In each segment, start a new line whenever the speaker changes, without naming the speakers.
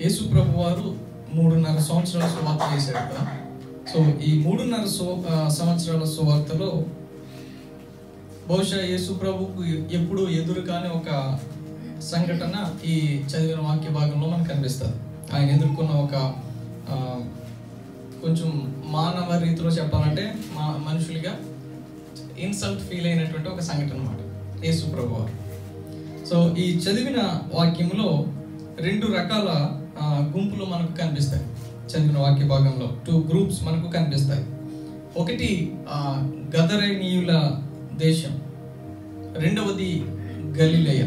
యేసు ప్రభు వారు 3.5 సంవత్సరాల సువార్త చేశారు కదా. సో ఈ 3.5 సంవత్సరాల సువార్తలో బహుశా యేసు ప్రభుకు ఎప్పుడు ఎదురు కాని ఒక సంఘటన ఈ చదివిన వాక్య భాగంలో మనకు కనిపిస్తుంది. ఆయన ఎదుర్కొన్న ఒక కొంచెం మానవ రీతిలో చెప్పాలంటే మనుషులుగా ఇన్సల్ట్ ఫీల్ అయినటువంటి ఒక సంఘటన అన్నమాట యేసు ప్రభు వారు. సో ఈ చదివిన వాక్యంలో 2 రకాల గుంపులు మనకు కనిపిస్తాయి. చదివిన వాక్య భాగంలో 2 గ్రూప్స్ మనకు కనిపిస్తాయి. ఒకటి గదరేనీయుల దేశం, రెండవది గలిలయ.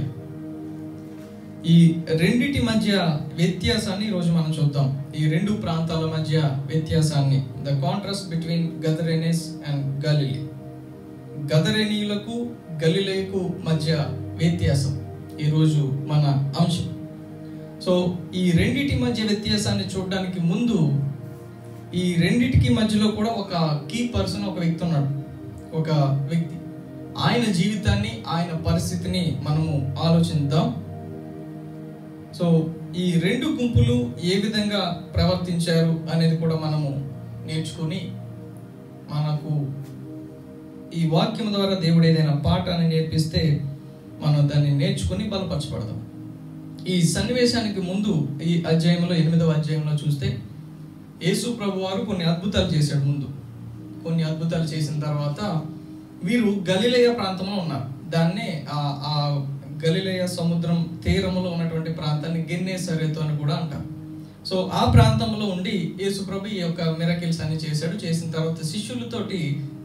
ఈ రెండిటి మధ్య వ్యత్యాసాన్ని ఈరోజు మనం చూద్దాం. ఈ 2 ప్రాంతాల మధ్య వ్యత్యాసాన్ని, the contrast between Gadarenes and Galilee. గదరేనీయులకు గలిలయకు మధ్య వ్యత్యాసం ఈరోజు మన అంశం. సో ఈ రెండిటి మధ్య వ్యత్యాసాన్ని చూడడానికి ముందు ఈ రెండిటికి మధ్యలో కూడా ఒక కీ పర్సన్, ఒక వ్యక్తి ఉన్నాడు. ఒక వ్యక్తి, ఆయన జీవితాన్ని, ఆయన పరిస్థితిని మనము ఆలోచిద్దాం. సో ఈ 2 గుంపులు ఏ విధంగా ప్రవర్తించారు అనేది కూడా మనము నేర్చుకుని, మనకు ఈ వాక్యం ద్వారా దేవుడు ఏదైనా పాఠాన్ని నేర్పిస్తే మనం దాన్ని నేర్చుకుని బలపరచబడదాం. ఈ సన్నివేశానికి ముందు ఈ అధ్యాయంలో 8వ అధ్యాయంలో చూస్తే యేసు ప్రభు వారు కొన్ని అద్భుతాలు చేశాడు. ముందు కొన్ని అద్భుతాలు చేసిన తర్వాత వీరు గలిలయ ప్రాంతంలో ఉన్నారు. దాన్నే ఆ గలిలయ సముద్రం తీరంలో ఉన్నటువంటి ప్రాంతాన్ని గెన్నేసరెతు అని కూడా అంటారు. సో ఆ ప్రాంతంలో ఉండి యేసు ప్రభు ఈ యొక్క మిరకిల్స్ అన్ని చేశాడు. చేసిన తర్వాత శిష్యులతోటి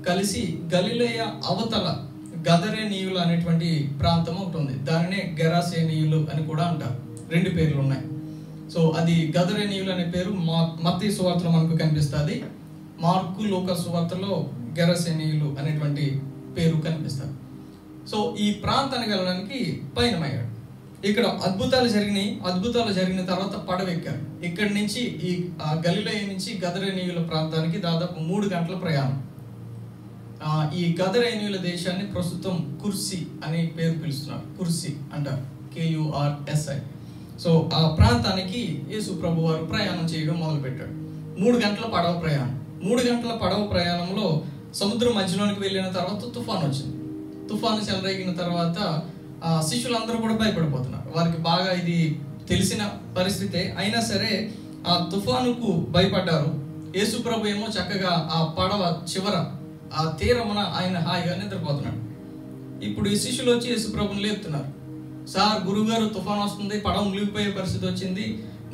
కలిసి గలిలయ అవతల గదరేనీయులు అనేటువంటి ప్రాంతం ఉంటుంది. దానినే గెరాసేనీయులు అని కూడా అంటారు. 2 పేర్లు ఉన్నాయి. సో అది గదరేనీయులు అనే పేరు మత్తయి సువార్తలో మనకు కనిపిస్తుంది. మార్కు, లూకా సువార్తలో గెరాసేనీయులు అనేటువంటి పేరు కనిపిస్తుంది. సో ఈ ప్రాంతానికి వెళ్ళడానికి పయనమయ్యాడు. ఇక్కడ అద్భుతాలు జరిగినాయి. అద్భుతాలు జరిగిన తర్వాత పడవెక్కారు. ఇక్కడి నుంచి ఈ గలిలయ నుంచి గదరేనీయుల ప్రాంతానికి దాదాపు 3 గంటల ప్రయాణం. ఈ గదరేనీయుల దేశాన్ని ప్రస్తుతం కుర్సి అనే పేరు పిలుస్తున్నారు. కుర్సి అంటారు, KURSI. సో ఆ ప్రాంతానికి యేసు ప్రభు వారు ప్రయాణం చేయడం మొదలుపెట్టాడు. 3 గంటల పడవ ప్రయాణం. 3 గంటల పడవ ప్రయాణంలో సముద్రం మధ్యలోనికి వెళ్ళిన తర్వాత తుఫాను వచ్చింది. తుఫాను చెలరేగిన తర్వాత శిష్యులందరూ కూడా భయపడిపోతున్నారు. వారికి బాగా ఇది తెలిసిన పరిస్థితే అయినా సరే ఆ తుఫానుకు భయపడ్డారు. యేసు ప్రభు ఏమో చక్కగా ఆ పడవ చివర ఆ తీరమున ఆయన హాయిగా నిద్రపోతున్నాడు. ఇప్పుడు ఈ శిష్యులు వచ్చి యేసు ప్రభుని లేపుతున్నారు. సార్, గురువుగారు తుఫాను వస్తుంది, పడవ మునిగిపోయే పరిస్థితి వచ్చింది,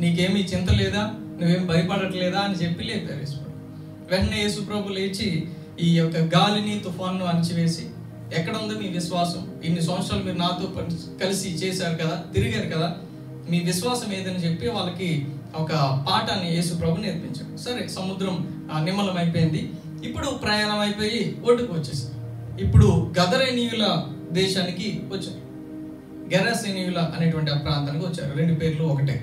నీకేమీ చింత లేదా, నువ్వేం భయపడట్లేదా అని చెప్పి లేపారు యేసు ప్రభు. వెంటనే యేసు ప్రభు లేచి ఈ యొక్క గాలిని, తుఫాను అణిచివేసి, ఎక్కడ ఉంది మీ విశ్వాసం? ఇన్ని సంవత్సరాలు మీరు నాతో కలిసి చేశారు కదా, తిరిగారు కదా, మీ విశ్వాసం ఏదని చెప్పి వాళ్ళకి ఒక పాఠాన్ని యేసు ప్రభు నేర్పించాడు. సరే, సముద్రం నిమ్మలం అయిపోయింది. ఇప్పుడు ప్రయాణం అయిపోయి ఒడ్డుకు వచ్చేసారు. ఇప్పుడు గదరేనీయుల దేశానికి వచ్చారు. గెరాసేనీయుల అనేటువంటి ఆ ప్రాంతానికి వచ్చారు. 2 పేర్లు ఒకటే.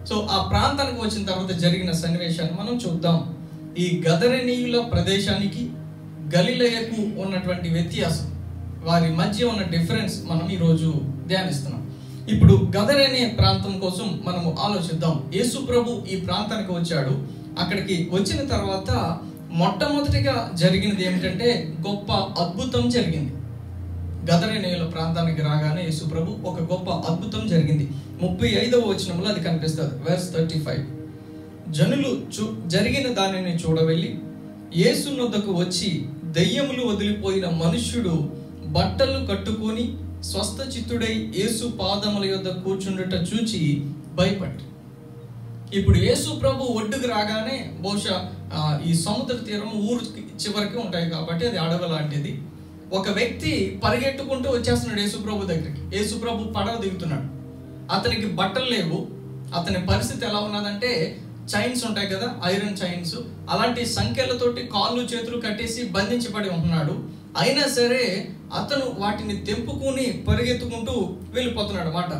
సో ఆ ప్రాంతానికి వచ్చిన తర్వాత జరిగిన సన్నివేశాన్ని మనం చూద్దాం. ఈ గదరేనీయుల ప్రదేశానికి గలిలయకు ఉన్నటువంటి వ్యత్యాసం, వారి మధ్య ఉన్న డిఫరెన్స్ మనం ఈరోజు ధ్యానిస్తున్నాం. ఇప్పుడు గదరేనే ప్రాంతం కోసం మనము ఆలోచిద్దాం. యేసు ప్రభు ఈ ప్రాంతానికి వచ్చాడు. అక్కడికి వచ్చిన తర్వాత మొట్టమొదటిగా జరిగినది ఏమిటంటే గొప్ప అద్భుతం జరిగింది. గదరేనీయుల ప్రాంతానికి రాగానే యేసు ప్రభు ఒక గొప్ప అద్భుతం జరిగింది. 35వ వచనంలో అది కనిపిస్తుంది. verse 35. జనులు జరిగిన దానిని చూడవెళ్ళి యేసు వద్దకు వచ్చి దెయ్యములు వదిలిపోయిన మనుష్యుడు బట్టలు కట్టుకొని స్వస్థచిత్తుడై యేసు పాదముల యొద్ద కూర్చుండుట చూచి భయపడి. ఇప్పుడు యేసు ప్రభు ఒడ్డుకు రాగానే బహుశా ఈ సముద్ర తీరం ఊరు చివరికి ఉంటాయి కాబట్టి అది అడవి లాంటిది. ఒక వ్యక్తి పరిగెట్టుకుంటూ వచ్చేస్తున్నాడు యేసు ప్రభు దగ్గరికి. యేసు ప్రభు పడవ దిగుతున్నాడు. అతనికి బట్టలు లేవు. అతని పరిస్థితి ఎలా ఉన్నదంటే చైన్స్ ఉంటాయి కదా, ఐరన్ చైన్స్, అలాంటి సంఖ్యలతోటి కాళ్ళు చేతులు కట్టేసి బంధించబడి ఉంటున్నాడు. అయినా సరే అతను వాటిని తెంపుకుని పరిగెత్తుకుంటూ వెళ్ళిపోతున్నాడు అన్నమాట.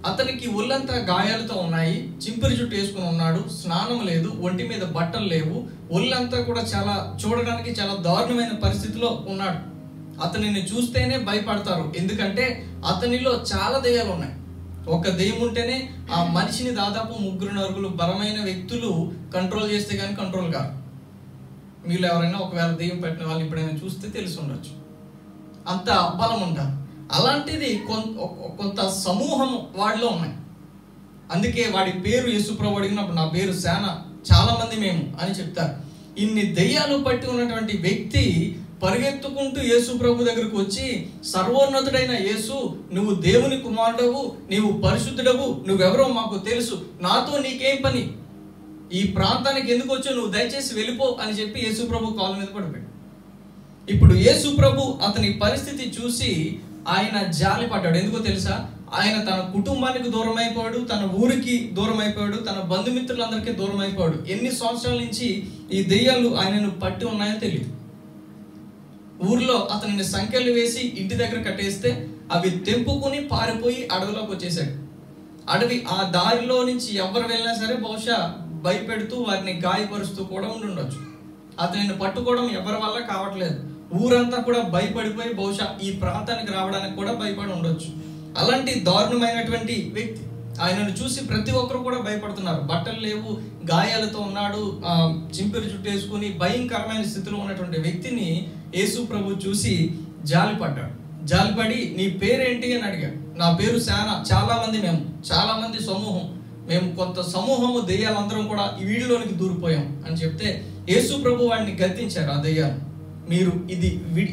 అతనికి ఒళ్ళంతా గాయాలతో ఉన్నాయి. చింపిరి జుట్టు వేసుకుని ఉన్నాడు. స్నానం లేదు, ఒంటి మీద బట్టలు లేవు. ఒళ్ళంతా కూడా చూడడానికి చాలా దారుణమైన పరిస్థితిలో ఉన్నాడు. అతనిని చూస్తేనే భయపడతారు. ఎందుకంటే అతనిలో చాలా దయ్యాలు ఉన్నాయి. ఒక దెయ్యం ఉంటేనే ఆ మనిషిని దాదాపు 3-4 బలమైన వ్యక్తులు కంట్రోల్ చేస్తే కానీ కంట్రోల్ కాదు. మీరు ఎవరైనా ఒకవేళ దెయ్యం పెట్టిన వాళ్ళు ఎప్పుడైనా చూస్తే తెలిసి ఉండొచ్చు, అంత బలం ఉంటారు. అలాంటిది కొంత సమూహం వాడిలో ఉన్నాయి. అందుకే వాడి పేరు యేసుప్రభు అడిగినప్పుడు నా పేరు సేన, చాలా మంది మేము అని చెప్తారు. ఇన్ని దెయ్యాలు పట్టి ఉన్నటువంటి వ్యక్తి పరిగెత్తుకుంటూ యేసు ప్రభు దగ్గరకు వచ్చి, సర్వోన్నతుడైన యేసు, నువ్వు దేవుని కుమారుడవు, నీవు పరిశుద్ధుడవు, నువ్వెవరో మాకు తెలుసు, నాతో నీకేం పని, ఈ ప్రాంతానికి ఎందుకు వచ్చావు, నువ్వు దయచేసి వెళ్ళిపో అని చెప్పి యేసు ప్రభు కాళ్ళ మీద పడిపోయాడు. ఇప్పుడు యేసు ప్రభు అతని పరిస్థితి చూసి ఆయన జాలి పడ్డాడు. ఎందుకో తెలుసా? ఆయన తన కుటుంబానికి దూరం అయిపోయాడు, తన ఊరికి దూరం అయిపోయాడు, తన బంధుమిత్రులందరికీ దూరం అయిపోయాడు. ఎన్ని సంవత్సరాల నుంచి ఈ దెయ్యాలు ఆయనను పట్టి ఉన్నాయో తెలియదు. ఊర్లో అతనిని సంఖ్యలు వేసి ఇంటి దగ్గర కట్టేస్తే అవి తెంపుకుని పారిపోయి అడవిలోకి వచ్చేసాడు. అడవి ఆ దారిలో నుంచి ఎవరు వెళ్ళినా సరే బహుశా భయపెడుతూ వారిని గాయపరుస్తూ కూడా ఉండొచ్చు. అతనిని పట్టుకోవడం ఎవరి వల్ల కావట్లేదు. ఊరంతా కూడా భయపడిపోయి బహుశా ఈ ప్రాంతానికి రావడానికి కూడా భయపడి ఉండొచ్చు. అలాంటి దారుణమైనటువంటి వ్యక్తి. ఆయనను చూసి ప్రతి ఒక్కరు కూడా భయపడుతున్నారు. బట్టలు లేవు, గాయాలతో ఉన్నాడు, చింపిరి చుట్టేసుకుని భయంకరమైన స్థితిలో ఉన్నటువంటి వ్యక్తిని యేసు ప్రభు చూసి జాలిపడ్డాడు. జాలిపడి నీ పేరేంటి అని అడిగాడు. నా పేరు సేన, చాలా మంది సమూహం, మేము కొంత సమూహము దెయ్యాలందరం కూడా ఈ వీడిలోనికి దూరిపోయాం అని చెప్తే యేసు ప్రభు వాడిని గద్దించారు. ఆ దెయ్యాలు, మీరు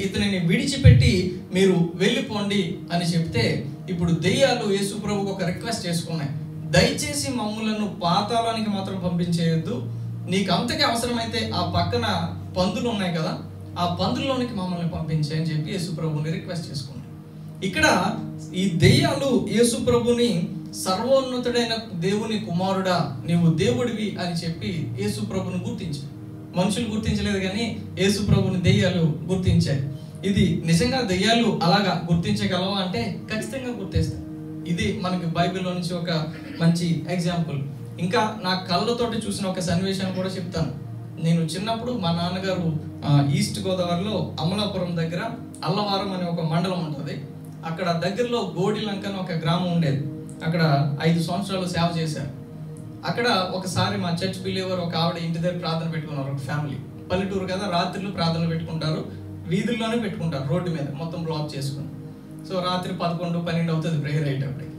ఇతనిని విడిచిపెట్టి మీరు వెళ్ళిపోండి అని చెప్తే ఇప్పుడు దెయ్యాలు యేసు ప్రభుకు ఒక రిక్వెస్ట్ చేసుకున్నాయి. దయచేసి మమ్ములను పాతాళానికి మాత్రం పంపించేయొద్దు, నీకు అంతకే అవసరమైతే ఆ పక్కన పందులు ఉన్నాయి కదా, ఆ పందుల్లోనికి మమ్మల్ని పంపించే అని చెప్పి యేసు ప్రభుని రిక్వెస్ట్ చేసుకున్నాయి. ఇక్కడ ఈ దెయ్యాలు యేసు ప్రభుని సర్వోన్నతుడైన దేవుని కుమారుడా, నీవు దేవుడివి అని చెప్పి యేసు ప్రభుని గుర్తించాయి. మనుషులు గుర్తించలేదు కానీ యేసు ప్రభుని దెయ్యాలు గుర్తించాయి. ఇది నిజంగా దెయ్యాలు అలాగా గుర్తించగలవా అంటే ఖచ్చితంగా గుర్తిస్తాయి. ఇది మనకి బైబిల్లో నుంచి ఒక మంచి ఎగ్జాంపుల్. ఇంకా నా కళ్ళతోటి చూసిన ఒక సన్నివేశాన్ని కూడా చెప్తాను. నేను చిన్నప్పుడు మా నాన్నగారు ఈస్ట్ గోదావరిలో అమలాపురం దగ్గర అల్లవారం అనే ఒక మండలం ఉంటుంది. అక్కడ దగ్గరలో గోడిలంక అని ఒక గ్రామం ఉండేది. అక్కడ 5 సంవత్సరాలు సేవ చేశారు. అక్కడ ఒకసారి మా చర్చ్ బిలీవర్ ఒక ఆవిడ ఇంటి దగ్గర ప్రార్థన పెట్టుకున్నారు. ఒక ఫ్యామిలీ, పల్లెటూరు కదా, రాత్రులు ప్రార్థనలు పెట్టుకుంటారు, వీధుల్లోనే పెట్టుకుంటారు, రోడ్డు మీద మొత్తం బ్లాక్ చేసుకుని. సో రాత్రి 11-12 అవుతుంది ప్రేయర్ అయ్యేటప్పటికి.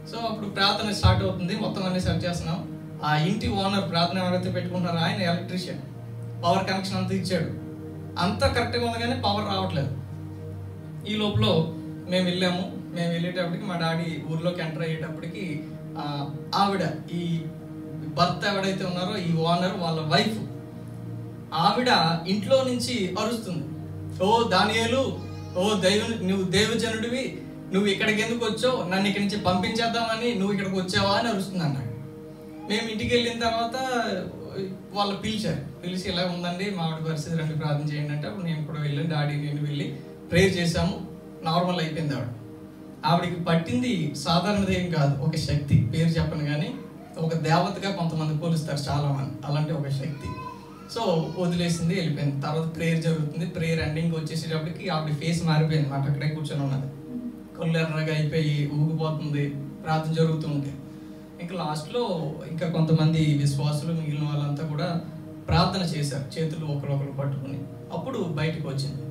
సో అప్పుడు ప్రార్థన స్టార్ట్ అవుతుంది, మొత్తం అన్ని సెట్ చేస్తున్నాం. ఆ ఇంటి ఓనర్ ప్రార్థన ఎవరైతే పెట్టుకుంటున్నారో ఆయన ఎలక్ట్రీషియన్, పవర్ కనెక్షన్ అంతా ఇచ్చాడు, అంతా కరెక్ట్గా ఉంది కానీ పవర్ రావట్లేదు. ఈ లోపల మేము వెళ్ళేటప్పటికి మా డాడీ ఊర్లోకి ఎంటర్ అయ్యేటప్పటికి ఆవిడ, ఈ భర్త ఎవడైతే ఉన్నారో ఈ ఓనర్ వాళ్ళ వైఫ్, ఆవిడ ఇంట్లో నుంచి అరుస్తుంది, ఓ దానియేలు, ఓ నువ్వు దేవజనుడివి, నువ్వు ఇక్కడికి ఎందుకు వచ్చావు, నన్ను ఇక్కడి నుంచి పంపించేద్దామని నువ్వు ఇక్కడికి వచ్చావా అని అరుస్తుంది అన్నాడు. మేము ఇంటికి వెళ్ళిన తర్వాత వాళ్ళు పిలిచి ఇలా ఉందండి మా ఆవిడ పరిస్థితి, రండి ప్రార్థన చేయండి అంటే అప్పుడు నేను కూడా వెళ్ళాను, డాడీ నేను వెళ్ళి ప్రేయర్ చేశాము, నార్మల్ అయిపోయింది. ఆవిడకి పట్టింది సాధారణది ఏం కాదు, ఒక శక్తి, పేరు చెప్పను కానీ ఒక దేవతగా కొంతమంది పోలుస్తారు చాలా మంది, అలాంటి ఒక శక్తి. సో వదిలేసింది, వెళ్ళిపోయింది. తర్వాత ప్రేయర్ జరుగుతుంది. ప్రేయర్ ఎండింగ్ వచ్చేసేటప్పటికి ఆవిడ ఫేస్ మారిపోయింది, మాట అక్కడే కూర్చొని ఉన్నది, కళ్ళు ఎర్రగా అయిపోయి ఊగిపోతుంది, ప్రార్థన జరుగుతుంది. ఇంకా లాస్ట్లో ఇంకా కొంతమంది విశ్వాసులు మిగిలిన వాళ్ళంతా కూడా ప్రార్థన చేశారు, చేతులు ఒకరొకరు పట్టుకుని. అప్పుడు బయటకు వచ్చింది.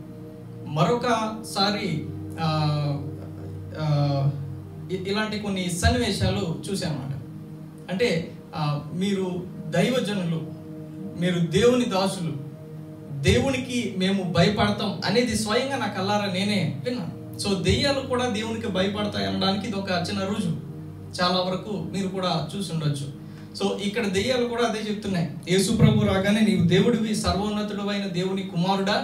మరొకసారి ఇలాంటి కొన్ని సన్నివేశాలు చూసామన్నమాట. అంటే మీరు దైవజనులు, మీరు దేవుని దాసులు, దేవునికి మేము భయపడతాం అనేది స్వయంగా నా కళ్ళారా నేనే విన్నాను. సో దెయ్యాలు కూడా దేవునికి భయపడతాయి అనడానికి ఇది ఒక చిన్న రుజువు. చాలా వరకు మీరు కూడా చూసి ఉండొచ్చు. సో ఇక్కడ దెయ్యాలు కూడా అదే చెప్తున్నాయి, యేసు ప్రభు రాగానే నీవు దేవుడివి, సర్వోన్నతుడు అయిన దేవుని కుమారుడా,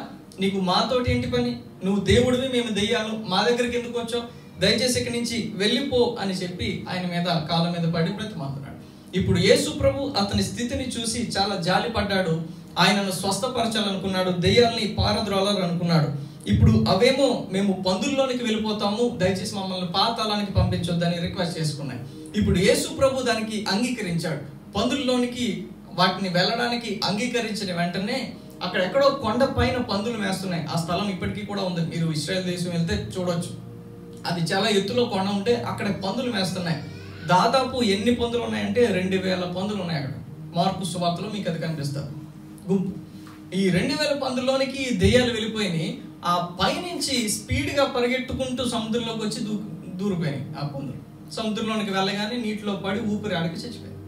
నీకు మాతోటి ఏంటి పని, నువ్వు దేవుడివి, మేము దెయ్యాలు, మా దగ్గరికి ఎందుకు వచ్చావు, దయచేసి ఇక్కడి నుంచి వెళ్ళిపో అని చెప్పి ఆయన మీద కాళ్ళ మీద పడి బ్రతిమాలుతున్నాడు. ఇప్పుడు యేసు ప్రభు అతని స్థితిని చూసి చాలా జాలి పడ్డాడు, ఆయనను స్వస్థపరచాలనుకున్నాడు, దెయ్యాల్ని పారద్రోలాలనుకున్నాడు. ఇప్పుడు అవేమో మేము పందుల్లోనికి వెళ్ళిపోతాము, దయచేసి మమ్మల్ని పాతాళానికి పంపించొద్దని రిక్వెస్ట్ చేసుకున్నాయి. ఇప్పుడు యేసు ప్రభు దానికి అంగీకరించాడు. పందుల్లోనికి వాటిని వెళ్ళడానికి అంగీకరించిన వెంటనే అక్కడెక్కడో కొండ పైన పందులు మేస్తున్నాయి. ఆ స్థలం ఇప్పటికీ కూడా ఉంది, మీరు ఇశ్రాయేల్ దేశం వెళ్తే చూడొచ్చు. అది చాలా ఎత్తులో కొండ ఉంటే అక్కడ పందులు మేస్తున్నాయి. దాదాపు ఎన్ని పందులు ఉన్నాయంటే 2000 పందులు ఉన్నాయి అక్కడ. మార్కు సువార్తలో మీకు అది కనిపిస్తుంది గుంపు. ఈ 2000 పందుల్లోనికి దెయ్యాలు వెళ్ళిపోయినాయి. ఆ పైనుంచి స్పీడ్గా పరిగెట్టుకుంటూ సముద్రంలోకి వచ్చి దూరిపోయినాయి ఆ పందులు. సముద్రంలోనికి వెళ్ళగానే నీటిలో పడి ఊపిరి ఆడకి చచ్చిపోయాయి.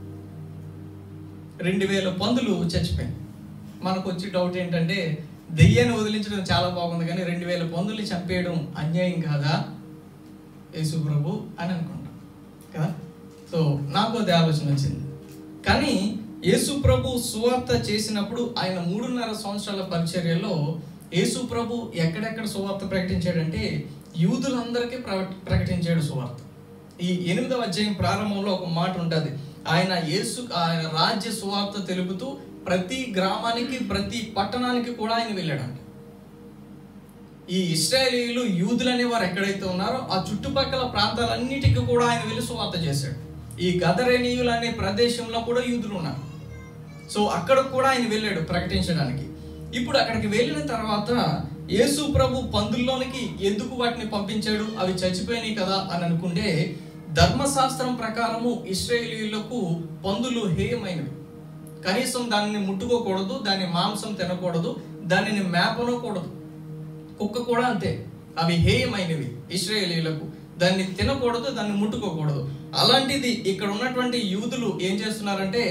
2000 పందులు చచ్చిపోయాయి. మనకు వచ్చి డౌట్ ఏంటంటే, దెయ్యాన్ని వదిలించడం చాలా బాగుంది కానీ 2000 పందుల్ని చంపేయడం అన్యాయం కాదా యేసు ప్రభు అని అనుకుంటాం కదా. సో నాకు అది ఆలోచన వచ్చింది. కానీ యేసు ప్రభు సువార్త చేసినప్పుడు ఆయన 3.5 సంవత్సరాల పరిచర్యలో యేసు ప్రభు ఎక్కడెక్కడ సువార్త ప్రకటించాడంటే యూదులందరికీ ప్రకటించాడు సువార్త. ఈ 8వ అధ్యాయం ప్రారంభంలో ఒక మాట ఉంటుంది, ఆయన రాజ్య సువార్త తెలుపుతూ ప్రతి గ్రామానికి ప్రతి పట్టణానికి కూడా ఆయన వెళ్ళాడంట. ఈ ఇశ్రాయేలీయులు యూదులు అనేవారు ఎక్కడైతే ఉన్నారో ఆ చుట్టుపక్కల ప్రాంతాలన్నిటికీ కూడా ఆయన వెళ్ళి సువార్త చేశాడు. ఈ గదరేనీయులు అనే ప్రదేశంలో కూడా యూదులు ఉన్నారు. సో అక్కడ కూడా ఆయన వెళ్ళాడు ప్రకటించడానికి. ఇప్పుడు అక్కడికి వెళ్ళిన తర్వాత యేసు ప్రభు పందుల్లోనికి ఎందుకు వాటిని పంపించాడు, అవి చచ్చిపోయినాయి కదా అని అనుకుంటే, ధర్మశాస్త్రం ప్రకారము ఇశ్రాయేలీయులకు పందులు హేయమైనవి. కనీసం దానిని ముట్టుకోకూడదు, దాని మాంసం తినకూడదు, దానిని మేపనకూడదు. కుక్క కూడా అంతే, అవి హేయమైనవి ఇశ్రాయేలీయులకు. దాన్ని తినకూడదు, దాన్ని ముట్టుకోకూడదు. అలాంటిది ఇక్కడ ఉన్నటువంటి యూదులు ఏం చేస్తున్నారంటే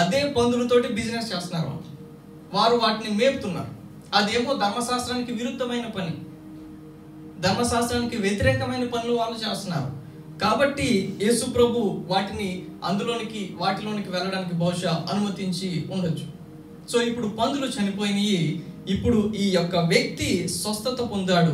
అదే పందులతోటి బిజినెస్ చేస్తున్నారు. వారు వాటిని మేపుతున్నారు. అదేమో ధర్మశాస్త్రానికి విరుద్ధమైన పని, ధర్మశాస్త్రానికి వ్యతిరేకమైన పనులు వాళ్ళు చేస్తున్నారు. కాబట్టి యేసు ప్రభు వాటిలోనికి వెళ్ళడానికి బహుశా అనుమతించి ఉండొచ్చు. సో ఇప్పుడు పందులు చనిపోయినాయి. ఇప్పుడు ఈ యొక్క వ్యక్తి స్వస్థత పొందాడు,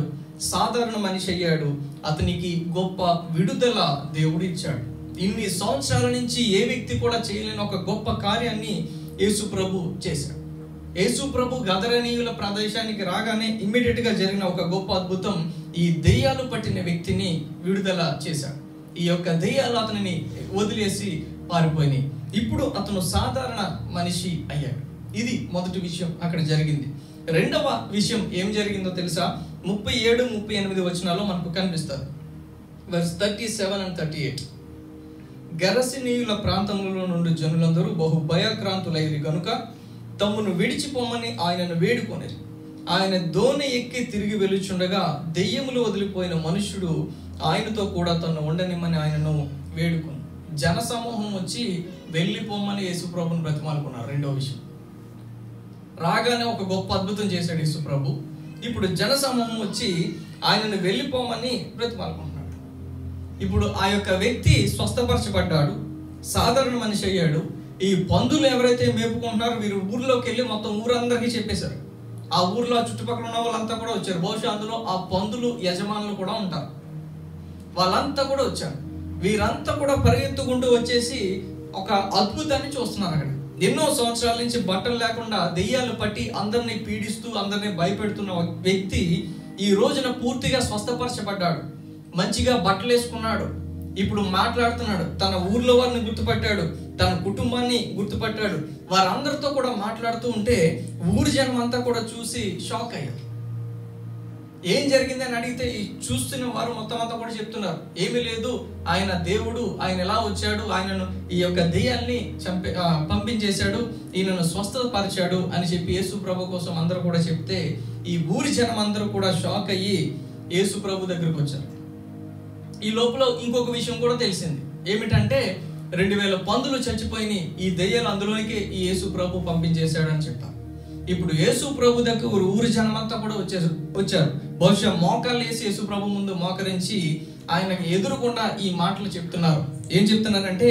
సాధారణ మనిషి అయ్యాడు. అతనికి గొప్ప విడుదల దేవుడు ఇచ్చాడు. ఇన్ని సంవత్సరాల నుంచి ఏ వ్యక్తి కూడా చేయలేని ఒక గొప్ప కార్యాన్ని యేసు ప్రభు చేశాడు. యేసు ప్రభు గదరేనీయుల ప్రదేశానికి రాగానే ఇమ్మీడియట్ గా జరిగిన ఒక గొప్ప అద్భుతం, ఈ దెయ్యాలు పట్టిన వ్యక్తిని విడుదల చేశాడు. ఈ యొక్క దెయ్యాలు అతనిని వదిలేసి పారిపోయినాయి. ఇప్పుడు అతను సాధారణ మనిషి అయ్యాడు. ఇది మొదటి విషయం అక్కడ జరిగింది. రెండవ విషయం ఏం జరిగిందో తెలుసా? 37-38 వచనాల్లో మనకు కనిపిస్తారు. Verse 37 and 38. గెరసెనీయుల ప్రాంతంలో నుండి జనులందరూ బహు భయక్రాంతులైరి గనుక తమ్మును విడిచిపోమని ఆయనను వేడుకొనిరి. ఆయన దోణి ఎక్కి తిరిగి వెలుచుండగా దెయ్యములు వదిలిపోయిన మనుష్యుడు ఆయనతో కూడా తను ఉండనిమ్మని ఆయనను వేడుకొని, జనసమూహం వచ్చి వెళ్ళిపోమని యేసు ప్రభుని బ్రతిమాలుకున్నారు. రెండవ విషయం, రాగానే ఒక గొప్ప అద్భుతం చేశాడు యేసు ప్రభు. ఇప్పుడు జనసమూహం వచ్చి ఆయనను వెళ్ళిపోమని బ్రతిమాలుకుంటున్నాడు. ఇప్పుడు ఆ యొక్క వ్యక్తి స్వస్థపరచబడ్డాడు, సాధారణ మనిషి అయ్యాడు. ఈ పందులు ఎవరైతే మేపుకుంటున్నారో వీరు ఊర్లోకి వెళ్ళి మొత్తం ఊరందరికీ చెప్పేశారు. ఆ ఊర్లో చుట్టుపక్కల ఉన్న వాళ్ళంతా కూడా వచ్చారు. బహుశా అందులో ఆ పందులు యజమానులు కూడా ఉంటారు. వాళ్ళంతా కూడా వచ్చారు. వీరంతా కూడా పరిగెత్తుకుంటూ వచ్చేసి ఒక అద్భుతాన్ని చూస్తున్నారు. అక్కడ ఎన్నో సంవత్సరాల నుంచి బట్టలు లేకుండా దెయ్యాలు పట్టి అందరినీ పీడిస్తూ అందరినీ భయపెడుతున్న వ్యక్తి ఈ రోజున పూర్తిగా స్వస్థపరచబడ్డాడు. మంచిగా బట్టలు వేసుకున్నాడు, ఇప్పుడు మాట్లాడుతున్నాడు, తన ఊర్లో వారిని గుర్తుపట్టాడు, తన కుటుంబాన్ని గుర్తుపట్టాడు. వారందరితో కూడా మాట్లాడుతూ ఉంటే ఊరి జనం అంతా కూడా చూసి షాక్ అయ్యారు. ఏం జరిగిందని అడిగితే ఈ చూస్తున్న వారు మొత్తం అంతా కూడా చెప్తున్నారు, ఏమీ లేదు, ఆయన దేవుడు, ఆయన ఎలా వచ్చాడు, ఆయనను ఈ యొక్క దెయ్యాల్ని పంపించేశాడు, ఈయనను స్వస్థపరిచాడు అని చెప్పి యేసు ప్రభు కోసం అందరూ కూడా చెప్తే ఈ ఊరి జనం అందరూ కూడా షాక్ అయ్యి యేసు ప్రభు దగ్గరకు వచ్చారు. ఈ లోపల ఇంకొక విషయం కూడా తెలిసింది. ఏమిటంటే 2000 పందులు చచ్చిపోయినాయి, ఈ దెయ్యాలు అందులోనికి ఈ యేసు ప్రభు పంపించేశాడు అని చెప్పారు. ఇప్పుడు యేసు ప్రభు దగ్గర ఊరి జనం అంతా కూడా వచ్చారు. బహుశా మోకాళ్ళు వేసి యేసు ప్రభు ముందు మోకరించి ఆయనకు ఎదురుకుండా ఈ మాటలు చెప్తున్నారు. ఏం చెప్తున్నారంటే,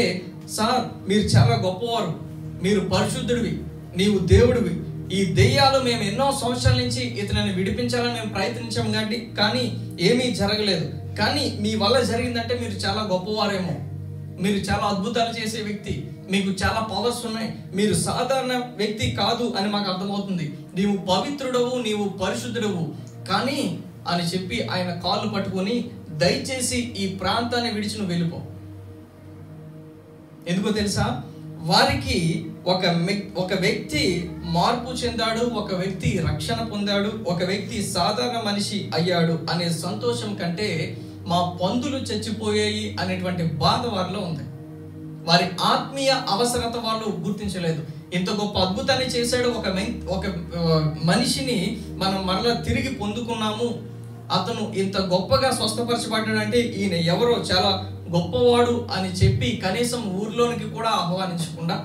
సార్ మీరు చాలా గొప్పవారు, మీరు పరిశుద్ధుడివి, నీవు దేవుడివి. ఈ దెయ్యాలు మేము ఎన్నో సంవత్సరాల నుంచి ఇతనిని విడిపించాలని మేము ప్రయత్నించాం కానీ ఏమీ జరగలేదు. కానీ మీ వల్ల జరిగిందంటే మీరు చాలా గొప్పవారేమో, మీరు చాలా అద్భుతాలు చేసే వ్యక్తి, మీకు చాలా పవర్స్ ఉన్నాయి, మీరు సాధారణ వ్యక్తి కాదు అని మాకు అర్థమవుతుంది. నీవు పవిత్రుడవు, నీవు పరిశుద్ధుడవు కానీ అని చెప్పి ఆయన కాళ్ళు పట్టుకొని దయచేసి ఈ ప్రాంతాన్ని విడిచి నువ్వు వెళ్ళిపో. ఎందుకో తెలుసా? వారికి ఒక వ్యక్తి మార్పు చెందాడు, ఒక వ్యక్తి రక్షణ పొందాడు, ఒక వ్యక్తి సాధారణ మనిషి అయ్యాడు అనే సంతోషం కంటే మా పందులు చచ్చిపోయాయి అనేటువంటి బాధ వారిలో ఉంది. వారి ఆత్మీయ అవసరత వాళ్ళు గుర్తించలేదు. ఇంత గొప్ప అద్భుతాన్ని చేశాడు, ఒక మనిషిని మనం మరలా తిరిగి పొందుకున్నాము, అతను ఇంత గొప్పగా స్వస్థపరచబడ్డాడంటే ఈయన ఎవరో చాలా గొప్పవాడు అని చెప్పి కనీసం ఊర్లోనికి కూడా ఆహ్వానించకుండా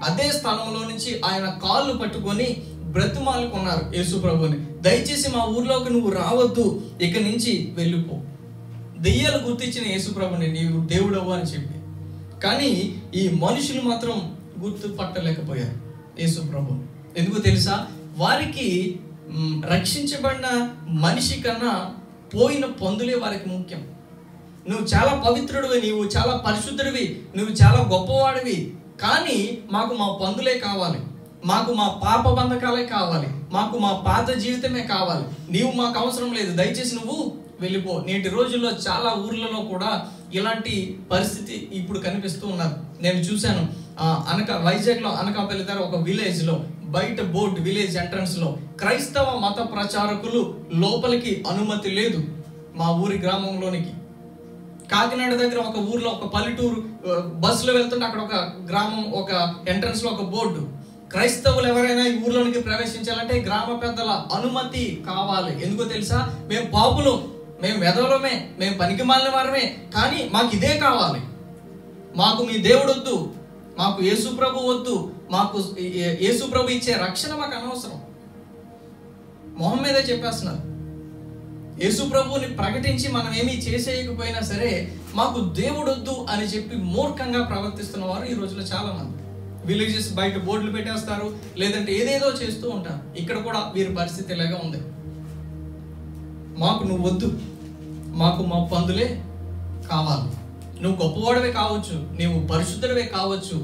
అదే స్థలంలో నుంచి ఆయన కాళ్ళు పట్టుకొని బ్రతిమాలుకున్నారు యేసు ప్రభుని. దయచేసి మా ఊర్లోకి నువ్వు రావద్దు, ఇక నుంచి వెళ్ళిపో. దెయ్యాలు గుర్తించిన యేసు ప్రభుని నీవు దేవుడవు అని చెప్పి. కానీ ఈ మనుషులు మాత్రం గుర్తుపట్టలేకపోయారు యేసు ప్రభుని. ఎందుకు తెలుసా? వారికి రక్షించబడిన మనిషి కన్నా పోయిన పందులే వారికి ముఖ్యం. నువ్వు చాలా పవిత్రుడివి, నీవు చాలా పరిశుద్ధుడివి, నువ్వు చాలా గొప్పవాడివి, కానీ మాకు మా పందులే కావాలి, మాకు మా పాప బంధకాలే కావాలి, మాకు మా పాత జీవితమే కావాలి, నీవు మాకు అవసరం లేదు, దయచేసి నువ్వు వెళ్ళిపో. నేటి రోజుల్లో చాలా ఊర్లలో కూడా ఇలాంటి పరిస్థితి ఇప్పుడు కనిపిస్తూ ఉన్నారు. నేను చూశాను వైజాగ్లో అనకాపల్లి దగ్గర ఒక విలేజ్లో బయట బోర్డు, విలేజ్ ఎంట్రన్స్లో క్రైస్తవ మత ప్రచారకులు లోపలికి అనుమతి లేదు మా ఊరి గ్రామంలోనికి. కాకినాడ దగ్గర ఒక ఊర్లో ఒక పల్లెటూరు బస్సులో వెళ్తుంటే అక్కడ ఒక గ్రామం ఒక ఎంట్రన్స్లో ఒక బోర్డు, క్రైస్తవులు ఎవరైనా ఈ ఊర్లోనికి ప్రవేశించాలంటే గ్రామ పెద్దల అనుమతి కావాలి. ఎందుకో తెలుసా? మేము పాపులు, మేము వెధవలమే, మేము పనికిమాలిన వారమే, కానీ మాకు ఇదే కావాలి, మాకు మీ దేవుడు వద్దు, మాకు యేసు ప్రభు వద్దు, మాకు యేసు ప్రభు ఇచ్చే రక్షణ మాకు అనవసరం. మొహం మీదే చెప్పేస్తున్నారు. యేసు ప్రభువుని ప్రకటించి మనం ఏమీ చేసేయకపోయినా సరే మాకు దేవుడు వద్దు అని చెప్పి మూర్ఖంగా ప్రవర్తిస్తున్న వారు ఈ రోజులో చాలా మంది. విలేజెస్ బయట బోర్డులు పెట్టేస్తారు, లేదంటే ఏదేదో చేస్తూ ఉంటారు. ఇక్కడ కూడా వీరి పరిస్థితి ఇలాగా ఉంది. మాకు నువ్వు వద్దు, మాకు మా పందులే కావాలి. నువ్వు గొప్పవాడవే కావచ్చు, నీవు పరిశుద్ధుడవే కావచ్చు,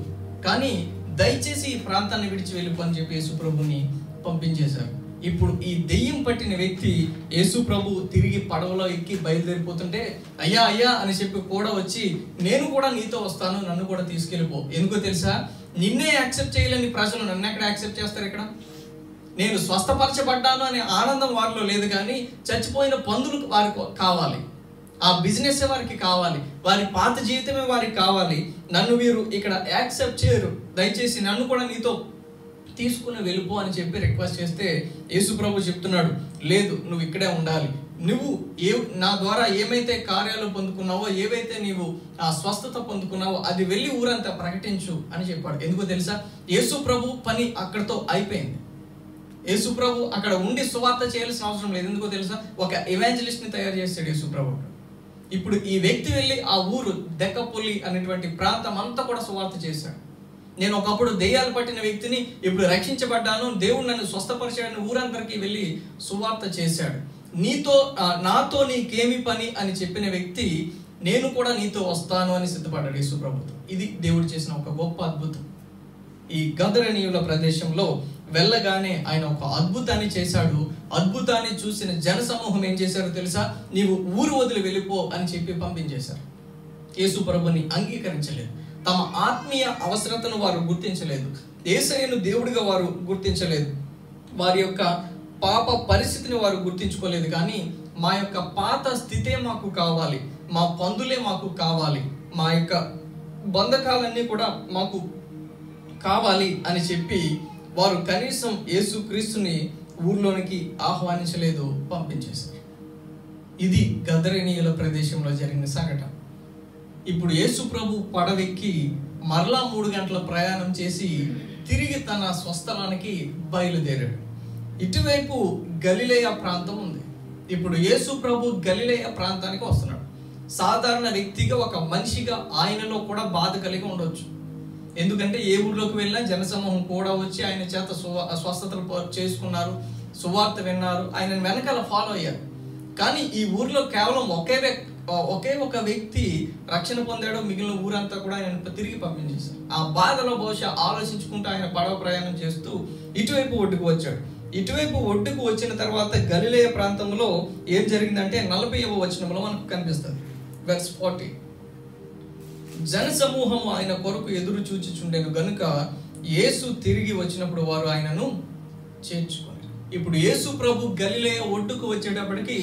కానీ దయచేసి ఈ ప్రాంతాన్ని విడిచి వెళ్ళిపో అని చెప్పి యేసు ప్రభుని పంపించేశారు. ఇప్పుడు ఈ దెయ్యం పట్టిన వ్యక్తి యేసు ప్రభు తిరిగి పడవలో ఎక్కి బయలుదేరిపోతుంటే అయ్యా అయ్యా అని చెప్పి కూడా వచ్చి, నేను కూడా నీతో వస్తాను, నన్ను కూడా తీసుకెళ్ళిపో. ఎందుకో తెలుసా? నిన్నే యాక్సెప్ట్ చేయలేని ప్రజలు నన్ను ఎక్కడ యాక్సెప్ట్ చేస్తారు? ఇక్కడ నేను స్వస్థపరచబడ్డాను అనే ఆనందం వారిలో లేదు, కానీ చచ్చిపోయిన పందులు వారికి కావాలి, ఆ బిజినెస్ వారికి కావాలి, వారి పాత జీవితమే వారికి కావాలి. నన్ను వీరు ఇక్కడ యాక్సెప్ట్ చేయరు, దయచేసి నన్ను కూడా నీతో తీసుకుని వెళ్ళిపో అని చెప్పి రిక్వెస్ట్ చేస్తే యేసు ప్రభు చెప్తున్నాడు, లేదు, నువ్వు ఇక్కడే ఉండాలి. నువ్వు నా ద్వారా ఏమైతే కార్యాలు పొందుకున్నావో, ఏవైతే నీవు ఆ స్వస్థత పొందుకున్నావో అది వెళ్ళి ఊరంతా ప్రకటించు అని చెప్పాడు. ఎందుకో తెలుసా? యేసు ప్రభు పని అక్కడితో అయిపోయింది. యేసు ప్రభు అక్కడ ఉండి సువార్త చేయాల్సిన అవసరం లేదు. ఎందుకో తెలుసా? ఒక ఎవాంజలిస్ట్ ని తయారు చేస్తాడు యేసు ప్రభు. ఇప్పుడు ఈ వ్యక్తి వెళ్ళి ఆ ఊరు దెక్కపొల్లి అనేటువంటి ప్రాంతం అంతా కూడా సువార్త చేశాడు. నేను ఒకప్పుడు దెయ్యాలు పట్టిన వ్యక్తిని, ఇప్పుడు రక్షించబడ్డాను, దేవుడు నన్ను స్వస్థపరిచాడని ఊరందరికీ వెళ్ళి సువార్త చేశాడు. నాతో నీకేమి పని అని చెప్పిన వ్యక్తి, నేను కూడా నీతో వస్తాను అని సిద్ధపడ్డాడు యేసు ప్రభుతో. ఇది దేవుడు చేసిన ఒక గొప్ప అద్భుతం. ఈ గదరేనీయుల ప్రదేశంలో వెళ్ళగానే ఆయన ఒక అద్భుతాన్ని చేశాడు. అద్భుతాన్ని చూసిన జనసమూహం ఏం చేశారో తెలుసా? నీవు ఊరు వదిలి వెళ్ళిపో అని చెప్పి పంపించేశారు. యేసు ప్రభుని అంగీకరించలేదు, తమ ఆత్మీయ అవసరతను వారు గుర్తించలేదు, యేసయ్యను దేవుడిగా వారు గుర్తించలేదు, వారి యొక్క పాప పరిస్థితిని వారు గుర్తించుకోలేదు. కానీ మా యొక్క పాత స్థితే మాకు కావాలి, మా పందులే మాకు కావాలి, మా యొక్క బంధకాలన్నీ కూడా మాకు కావాలి అని చెప్పి వారు కనీసం యేసు క్రీస్తుని ఊర్లోనికి ఆహ్వానించలేదు, పంపించేశారు. ఇది గదరేనీయుల ప్రదేశంలో జరిగిన సంఘటన. ఇప్పుడు యేసు ప్రభు పడవెక్కి మరలా 3 గంటల ప్రయాణం చేసి తిరిగి తన స్వస్థలానికి బయలుదేరాడు. ఇటువైపు గలిలయ ప్రాంతం ఉంది. ఇప్పుడు యేసు ప్రభు గలిలయ ప్రాంతానికి వస్తున్నాడు. సాధారణ వ్యక్తిగా, ఒక మనిషిగా ఆయనలో కూడా బాధ కలిగి ఉండొచ్చు. ఎందుకంటే ఏ ఊర్లోకి వెళ్ళినా జనసమూహం కూడా వచ్చి ఆయన చేత స్వస్థతలు చేసుకున్నారు, సువార్త విన్నారు, ఆయన వెనకాల ఫాలో అయ్యారు. కానీ ఈ ఊర్లో కేవలం ఒకే ఒక వ్యక్తి రక్షణ పొందాడు, మిగిలిన ఊరంతా కూడా ఆయన తిరిగి పంపించేశారు. ఆ బాధలో బహుశా ఆలోచించుకుంటూ ఆయన పడవ ప్రయాణం చేస్తూ ఇటువైపు ఒడ్డుకు వచ్చాడు. ఇటువైపు ఒడ్డుకు వచ్చిన తర్వాత గలిలయ ప్రాంతంలో ఏం జరిగిందంటే 40వ వచనంలో మనకు కనిపిస్తుంది. వెర్స్ 40. జనసమూహము ఆయన కొరకు ఎదురు చూచుచుండెను గనుక యేసు తిరిగి వచ్చినప్పుడు వారు ఆయనను చేర్చుకున్నారు. ఇప్పుడు యేసు ప్రభు గలిలయ ఒడ్డుకు వచ్చేటప్పటికి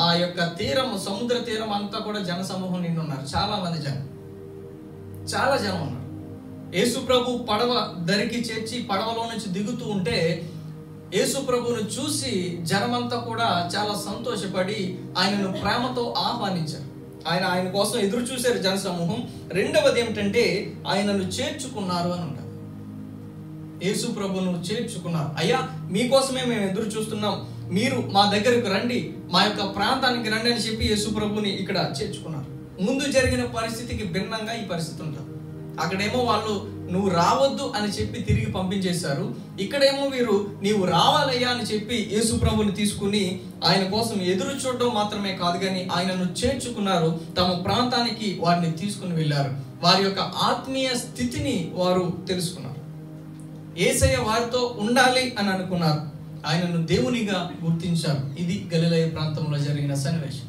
ఆ యొక్క తీరం, సముద్ర తీరం అంతా కూడా జనసమూహం నిండి ఉన్నారు, చాలా మంది జనం. చాలా జనం ఉన్నారు. యేసు ప్రభు పడవ దరికి చేర్చి పడవలో నుంచి దిగుతూ ఉంటే యేసు ప్రభువును చూసి జనమంతా కూడా చాలా సంతోషపడి ఆయనను ప్రేమతో ఆహ్వానించారు. ఆయన కోసం ఎదురు చూశారు జన సమూహం. రెండవది ఏమిటంటే ఆయనను చేర్చుకున్నారు అని ఉంటారు. యేసు ప్రభువును చేర్చుకున్నారు. అయ్యా, మీకోసమే మేము ఎదురు చూస్తున్నాం, మీరు మా దగ్గరకు రండి, మా యొక్క ప్రాంతానికి రండి అని చెప్పి యేసు ప్రభువుని ఇక్కడ చేర్చుకున్నారు. ముందు జరిగిన పరిస్థితికి భిన్నంగా ఈ పరిస్థితి ఉంటుంది. అక్కడేమో వాళ్ళు నువ్వు రావద్దు అని చెప్పి తిరిగి పంపించేశారు. ఇక్కడేమో వీరు నీవు రావాలయ్యా అని చెప్పి యేసు ప్రభువుని తీసుకుని ఆయన కోసం ఎదురు చూడడం మాత్రమే కాదు కానీ ఆయనను చేర్చుకున్నారు. తమ ప్రాంతానికి వారిని తీసుకుని వెళ్ళారు. వారి యొక్క ఆత్మీయ స్థితిని వారు తెలుసుకున్నారు. యేసయ్య వారితో ఉండాలి అని అనుకున్నారు. ఆయనను దేవునిగా గుర్తించారు. ఇది గలిలయ ప్రాంతంలో జరిగిన సన్నివేశం.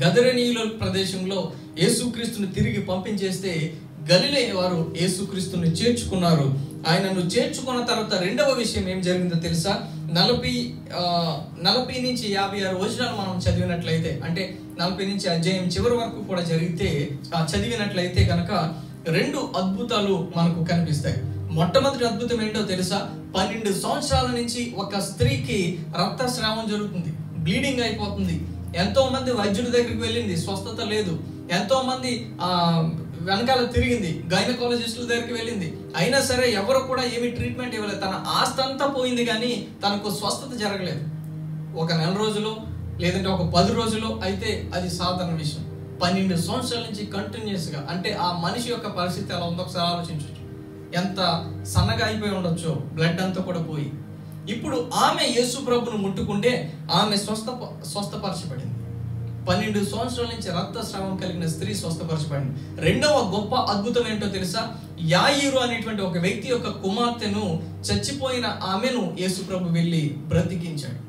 గదరేనీయుల ప్రదేశంలో యేసుక్రీస్తుని తిరిగి పంపించేస్తే గలిలయ వారు యేసుక్రీస్తుని చేర్చుకున్నారు. ఆయనను చేర్చుకున్న తర్వాత రెండవ విషయం ఏం జరిగిందో తెలుసా? 40 నుంచి 56 వచనాలు మనం చదివినట్లయితే, అంటే 40 నుంచి అధ్యాయం చివరి వరకు కూడా చదివినట్లయితే కనుక 2 అద్భుతాలు మనకు కనిపిస్తాయి. మొట్టమొదటి అద్భుతం ఏంటో తెలుసా? 12 సంవత్సరాల నుంచి ఒక స్త్రీకి రక్తస్రావం జరుగుతుంది, బ్లీడింగ్ అయిపోతుంది. ఎంతో మంది వైద్యుడి దగ్గరికి వెళ్ళింది, స్వస్థత లేదు. ఎంతో మంది వెనకాల తిరిగింది, గైనకాలజిస్టుల దగ్గరికి వెళ్ళింది. అయినా సరే ఎవరు కూడా ఏమి ట్రీట్మెంట్ ఇవ్వలేదు. తన ఆస్తి అంతా పోయింది కానీ తనకు స్వస్థత జరగలేదు. ఒక నెల రోజులు లేదంటే ఒక 10 రోజులు అయితే అది సాధారణ విషయం. 12 సంవత్సరాల నుంచి కంటిన్యూస్గా, అంటే ఆ మనిషి యొక్క పరిస్థితి ఎలా ఉందో ఒకసారి ఆలోచించవచ్చు. ఎంత సన్నగా అయిపోయి ఉండొచ్చో, బ్లడ్ అంతా కూడా పోయి. ఇప్పుడు ఆమె యేసు ప్రభువును ముట్టుకుంటే ఆమె స్వస్థపరచబడింది. 12 సంవత్సరాల నుంచి రక్తస్రావం కలిగిన స్త్రీ స్వస్థపరచబడింది. రెండవ గొప్ప అద్భుతం ఏంటో తెలుసా? యాయిరు అనేటువంటి ఒక వ్యక్తి యొక్క కుమార్తెను, చచ్చిపోయిన ఆమెను యేసు ప్రభు వెళ్ళి బ్రతికించాడు.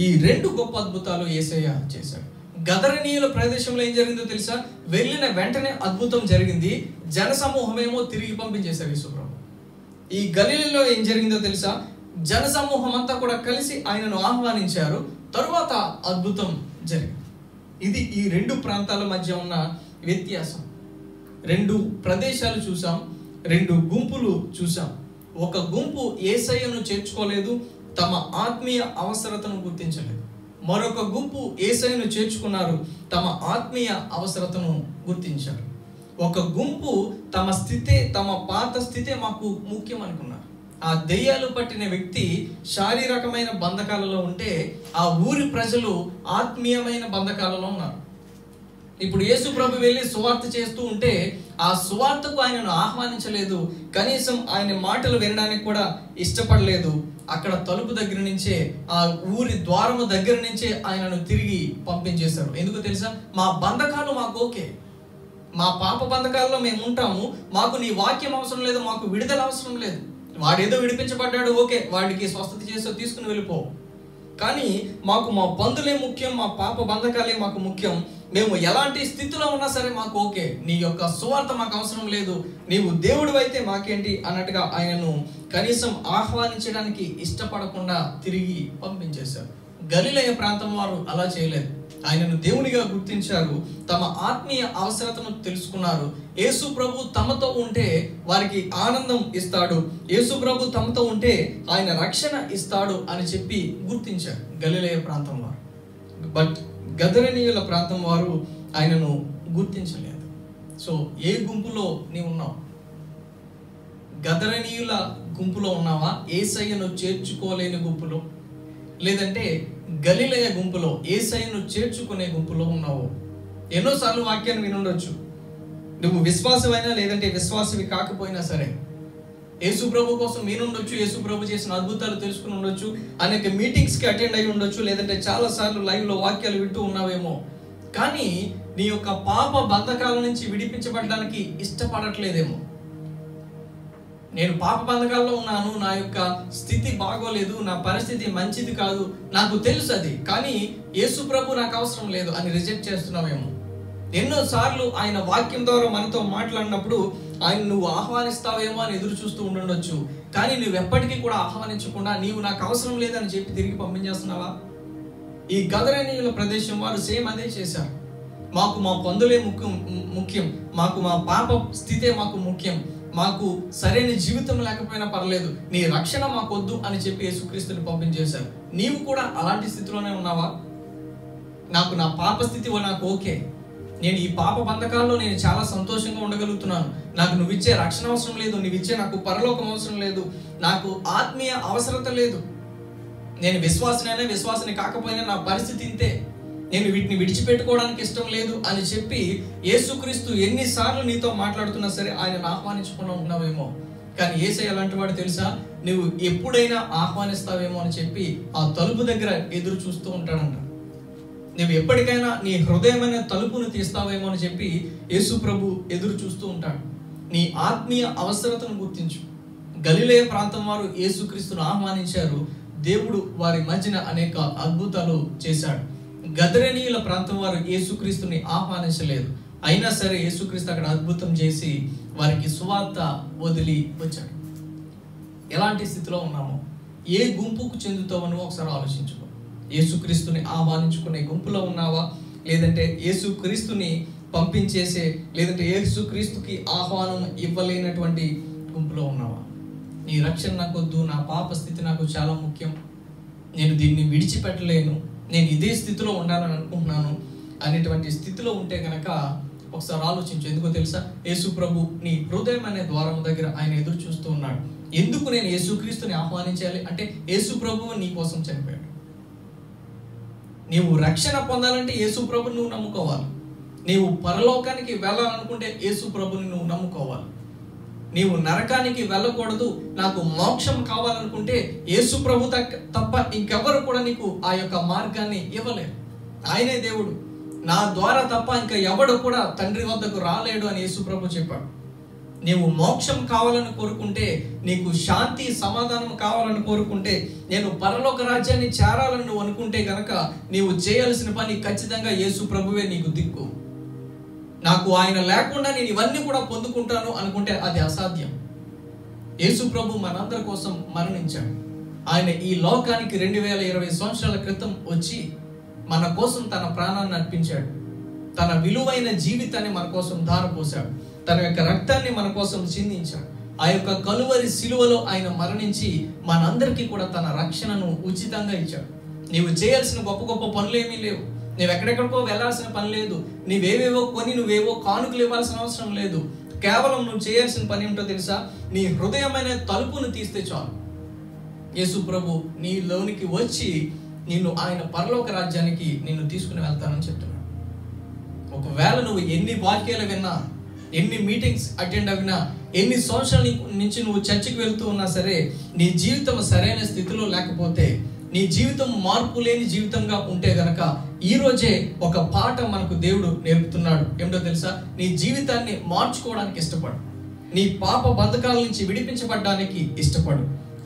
ఈ 2 గొప్ప అద్భుతాలు యేసయ్య చేశాడు. గదరేనీయుల ప్రదేశంలో ఏం జరిగిందో తెలుసా? వెళ్ళిన వెంటనే అద్భుతం జరిగింది. జన సమూహమేమో తిరిగి పంపించేశారు యేసు ప్రభు. ఈ గలిలయలో ఏం జరిగిందో తెలుసా? జన సమూహం అంతా కూడా కలిసి ఆయనను ఆహ్వానించారు. తరువాత అద్భుతం జరిగింది. ఇది ఈ 2 ప్రాంతాల మధ్య ఉన్న వ్యత్యాసం. 2 ప్రదేశాలు చూసాం, 2 గుంపులు చూసాం. ఒక గుంపు యేసయ్యను చేర్చుకోలేదు, తమ ఆత్మీయ అవసరతను గుర్తించలేదు. మరొక గుంపు యేసయ్యను చేర్చుకున్నారు, తమ ఆత్మీయ అవసరతను గుర్తించారు. ఒక గుంపు తమ స్థితే, తమ పాత స్థితే మాకు ముఖ్యం అనుకున్నారు. ఆ దెయ్యాలు పట్టిన వ్యక్తి శారీరకమైన బంధకాలలో ఉంటే ఆ ఊరి ప్రజలు ఆత్మీయమైన బంధకాలలో ఉన్నారు. ఇప్పుడు యేసు ప్రభు వెళ్ళి సువార్త చేస్తూ ఉంటే ఆ సువార్తకు ఆయనను ఆహ్వానించలేదు, కనీసం ఆయన మాటలు వినడానికి కూడా ఇష్టపడలేదు. అక్కడ తలుపు దగ్గర నుంచే, ఆ ఊరి ద్వారము దగ్గర నుంచే ఆయనను తిరిగి పంపించేశారు. ఎందుకు తెలుసా? మా బంధకాలు మాకు ఓకే, మా పాప బంధకాల్లో మేము ఉంటాము, మాకు నీ వాక్యం అవసరం లేదు, మాకు విడుదల అవసరం లేదు. వాడేదో విడిపించబడ్డాడు, ఓకే, వాడికి స్వస్థత చేసో తీసుకుని వెళ్ళిపో. కానీ మాకు మా బంధులే ముఖ్యం, మా పాప బంధకాలే మాకు ముఖ్యం. మేము ఎలాంటి స్థితిలో ఉన్నా సరే మాకు ఓకే, నీ యొక్క సువార్త మాకు అవసరం లేదు, నీవు దేవుడు అయితే మాకేంటి అన్నట్టుగా ఆయనను కనీసం ఆహ్వానించడానికి ఇష్టపడకుండా తిరిగి పంపించేశారు. గలిలయ ప్రాంతం వారు అలా చేయలేదు. ఆయనను దేవునిగా గుర్తించారు, తమ ఆత్మీయ అవసరతను తెలుసుకున్నారు. యేసు ప్రభు తమతో ఉంటే వారికి ఆనందం ఇస్తాడు, యేసు ప్రభు తమతో ఉంటే ఆయన రక్షణ ఇస్తాడు అని చెప్పి గుర్తించారు గలిలయ ప్రాంతం వారు. బట్ గదరేనీయుల ప్రాంతం వారు ఆయనను గుర్తించలేదు. సో ఏ గుంపులో నీవు ఉన్నావు? గదరేనీయుల గుంపులో ఉన్నావా? యేసయ్యను చేర్చుకోలేని గుంపులో, లేదంటే గలిలయ గుంపులో యేసయ్యను చేర్చుకునే గుంపులో ఉన్నావు? ఎన్నోసార్లు వాక్యాన్ని వినుండొచ్చు. నువ్వు విశ్వాసమైనా లేదంటే విశ్వాసవి కాకపోయినా సరే యేసు ప్రభు కోసం వినుండొచ్చు, యేసు ప్రభు చేసిన అద్భుతాలు తెలుసుకుని ఉండొచ్చు, అనేక మీటింగ్స్కి అటెండ్ అయి ఉండొచ్చు, లేదంటే చాలాసార్లు లైవ్లో వాక్యాలు వింటూ ఉన్నావేమో. కానీ నీ యొక్క పాప బంధకాల నుంచి విడిపించబడడానికి ఇష్టపడట్లేదేమో. నేను పాప బంధకాల్లో ఉన్నాను, నా యొక్క స్థితి బాగోలేదు, నా పరిస్థితి మంచిది కాదు, నాకు తెలుసు అది, కానీ యేసు ప్రభు నాకు అవసరం లేదు అని రిజెక్ట్ చేస్తున్నావేమో. ఎన్నోసార్లు ఆయన వాక్యం ద్వారా మనతో మాట్లాడినప్పుడు ఆయన నువ్వు ఆహ్వానిస్తావేమో అని ఎదురు చూస్తూ ఉండొచ్చు, కానీ నువ్వు ఎప్పటికీ కూడా ఆహ్వానించకుండా నీవు నాకు అవసరం లేదని చెప్పి తిరిగి పంపించేస్తున్నావా? ఈ గదరేనీయుల ప్రదేశం వారు సేమ్ అదే చేశారు. మాకు మా పొందులే ముఖ్యం, మాకు మా పాప స్థితే మాకు ముఖ్యం, మాకు సరైన జీవితం లేకపోయినా పర్లేదు, నీ రక్షణ మాకొద్దు అని చెప్పి యేసుక్రీస్తుని పంపించేశారు. నీవు కూడా అలాంటి స్థితిలోనే ఉన్నావా? నాకు నా పాప స్థితి నాకు ఓకే, నేను ఈ పాప బంధకాల్లో నేను చాలా సంతోషంగా ఉండగలుగుతున్నాను, నాకు నువ్వు ఇచ్చే రక్షణ అవసరం లేదు, నువ్వు ఇచ్చే నాకు పరలోకం అవసరం లేదు, నాకు ఆత్మీయ అవసరత లేదు, నేను విశ్వాసని కాకపోయినా నా పరిస్థితి ఇంతే, నేను వీటిని విడిచిపెట్టుకోవడానికి ఇష్టం లేదు అని చెప్పి యేసుక్రీస్తు ఎన్నిసార్లు నీతో మాట్లాడుతున్నా సరే ఆయనను ఆహ్వానించకుండా ఉన్నావేమో. కానీ యేసయ్య అలాంటి వాడు తెలుసా, నువ్వు ఎప్పుడైనా ఆహ్వానిస్తావేమో అని చెప్పి ఆ తలుపు దగ్గర ఎదురు చూస్తూ ఉంటాడంట. నువ్వు ఎప్పటికైనా నీ హృదయమైన తలుపును తీస్తావేమో అని చెప్పి యేసు ప్రభు ఎదురు చూస్తూ ఉంటాడు. నీ ఆత్మీయ అవసరతను గుర్తించు. గలిలయ ప్రాంతం వారు యేసుక్రీస్తును ఆహ్వానించారు, దేవుడు వారి మధ్యన అనేక అద్భుతాలు చేశాడు. గదరేనీయుల ప్రాంతం వారు యేసుక్రీస్తుని ఆహ్వానించలేదు, అయినా సరే యేసుక్రీస్తు అక్కడ అద్భుతం చేసి వారికి సువార్త వదిలి వచ్చాడు. ఎలాంటి స్థితిలో ఉన్నామో, ఏ గుంపుకు చెందుతావని ఒకసారి ఆలోచించుకో. యేసుక్రీస్తుని ఆహ్వానించుకునే గుంపులో ఉన్నావా, లేదంటే యేసుక్రీస్తుని పంపించేసే, లేదంటే యేసుక్రీస్తుకి ఆహ్వానం ఇవ్వలేనటువంటి గుంపులో ఉన్నావా? నీ రక్షణ నాకొద్దు, నా పాప స్థితి నాకు చాలా ముఖ్యం, నేను దీన్ని విడిచిపెట్టలేను, నేను ఇదే స్థితిలో ఉండాలని అనుకుంటున్నాను అనేటువంటి స్థితిలో ఉంటే కనుక ఒకసారి ఆలోచించు. ఎందుకో తెలుసా, యేసు ప్రభు నీ హృదయం అనే ద్వారం దగ్గర ఆయన ఎదురు చూస్తూ ఉన్నాడు. ఎందుకు నేను యేసుక్రీస్తుని ఆహ్వానించాలి అంటే, యేసు ప్రభువు నీ కోసం చనిపోయాడు. నీవు రక్షణ పొందాలంటే యేసు ప్రభుని నువ్వు నమ్ముకోవాలి. నీవు పరలోకానికి వెళ్ళాలనుకుంటే యేసు ప్రభుని నువ్వు నమ్ముకోవాలి. నీవు నరకానికి వెళ్ళకూడదు, నాకు మోక్షం కావాలనుకుంటే యేసు ప్రభు తప్ప ఇంకెవరు కూడా నీకు ఆ యొక్క మార్గాన్ని ఇవ్వలేరు. ఆయనే దేవుడు, నా ద్వారా తప్ప ఇంకా ఎవడు కూడా తండ్రి వద్దకు రాలేడు అని యేసు ప్రభు చెప్పాడు. నీవు మోక్షం కావాలని కోరుకుంటే, నీకు శాంతి సమాధానం కావాలని కోరుకుంటే, నేను పరలోక రాజ్యాన్ని చేరాలని నువ్వు అనుకుంటే గనక నీవు చేయాల్సిన పని ఖచ్చితంగా యేసు ప్రభువే నీకు దిక్కు. నాకు ఆయన లేకుండా నేను ఇవన్నీ కూడా పొందుకుంటాను అనుకుంటే అది అసాధ్యం. యేసు ప్రభు మనందరి కోసం మరణించాడు. ఆయన ఈ లోకానికి 2020 సంవత్సరాల క్రితం వచ్చి మన కోసం తన ప్రాణాన్ని అర్పించాడు. తన విలువైన జీవితాన్ని మన కోసం ధారపోశాడు. తన యొక్క రక్తాన్ని మన కోసం చిందించాడు. ఆ యొక్క కలువరి సిలువలో ఆయన మరణించి మనందరికీ కూడా తన రక్షణను ఉచితంగా ఇచ్చాడు. నీవు చేయాల్సిన గొప్ప గొప్ప పనులు ఏమీ లేవు, నువ్వు ఎక్కడెక్కడికో వెళ్ళాల్సిన పని లేదు, నువ్వేవేవో కొని నువ్వేవో కానుకలు ఇవ్వాల్సిన అవసరం లేదు. కేవలం నువ్వు చేయాల్సిన పని ఏమిటో తెలుసా, నీ హృదయమైన తలుపును తీస్తే చాలు. యేసు ప్రభు నీలోనికి వచ్చి నిన్ను ఆయన పరలోక రాజ్యానికి నిన్ను తీసుకుని వెళ్తానని చెప్తున్నాడు. ఒకవేళ నువ్వు ఎన్ని వాక్యాలు విన్నా, ఎన్ని మీటింగ్స్ అటెండ్ అవినా, ఎన్ని సంవత్సరాల నుంచి నువ్వు చర్చికి వెళ్తూ ఉన్నా సరే, నీ జీవితం సరైన స్థితిలో లేకపోతే, నీ జీవితం మార్పు లేని జీవితంగా ఉంటే గనక ఈ రోజే ఒక పాట మనకు దేవుడు నేర్పుతున్నాడు. ఏమిటో తెలుసా, నీ జీవితాన్ని మార్చుకోవడానికి ఇష్టపడు, నీ పాప బంధకాల నుంచి విడిపించబడ్డానికి ఇష్టపడు,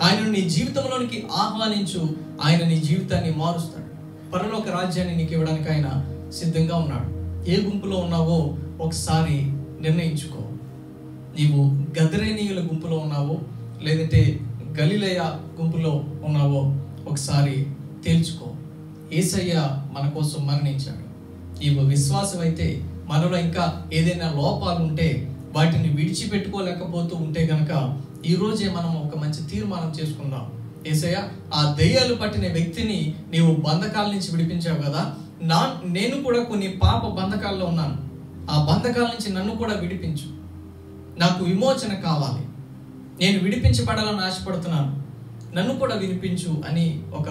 ఆయన నీ జీవితంలోనికి ఆహ్వానించు, ఆయన నీ జీవితాన్ని మారుస్తాడు. పరలోక రాజ్యాన్ని నీకు ఇవ్వడానికి ఆయన సిద్ధంగా ఉన్నాడు. ఏ గుంపులో ఉన్నావో ఒకసారి నిర్ణయించుకో. నీవు గదరేనీయుల గుంపులో ఉన్నావో లేదంటే గలిలయ గుంపులో ఉన్నావో ఒకసారి తేల్చుకో. యేసయ్య మన కోసం మరణించాడు. నీవు విశ్వాసం అయితే, మనలో ఇంకా ఏదైనా లోపాలు ఉంటే వాటిని విడిచిపెట్టుకోలేకపోతూ ఉంటే గనక ఈ రోజే మనం ఒక మంచి తీర్మానం చేసుకుందాం. యేసయ్య, ఆ దెయ్యాలు పట్టిన వ్యక్తిని నీవు బంధకాల నుంచి విడిపించావు కదా, నేను కూడా కొన్ని పాప బంధకాల్లో ఉన్నాను, ఆ బంధకాల నుంచి నన్ను కూడా విడిపించు, నాకు విమోచన కావాలి, నేను విడిపించబడాలని ఆశపడుతున్నాను, నన్ను కూడా వినిపించు అని ఒక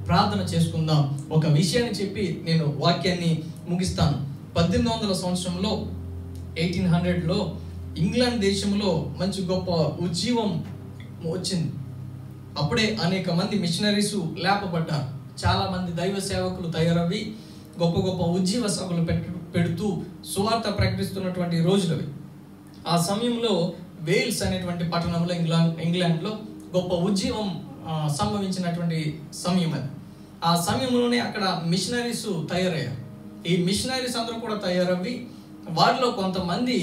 ప్రార్థన చేసుకుందాం. ఒక విషయాన్ని చెప్పి నేను వాక్యాన్ని ముగిస్తాను. 1800 సంవత్సరంలో 1800లో ఇంగ్లాండ్ దేశంలో మంచి గొప్ప ఉజ్జీవం వచ్చింది. అప్పుడే అనేక మంది మిషనరీస్ లేపబడ్డారు. చాలా మంది దైవ సేవకులు తయారవి గొప్ప గొప్ప ఉజ్జీవ సభలు పెడుతూ సువార్త ప్రకటిస్తున్నటువంటి రోజులవి. ఆ సమయంలో వేల్స్ అనేటువంటి పట్టణంలో ఇంగ్లాండ్లో గొప్ప ఉజ్జీవం సంభవించినటువంటి సమయం అది. ఆ సమయంలోనే అక్కడ మిషనరీస్ తయారయ్యారు. ఈ మిషనరీస్ అందరూ కూడా తయారవి వారిలో కొంతమంది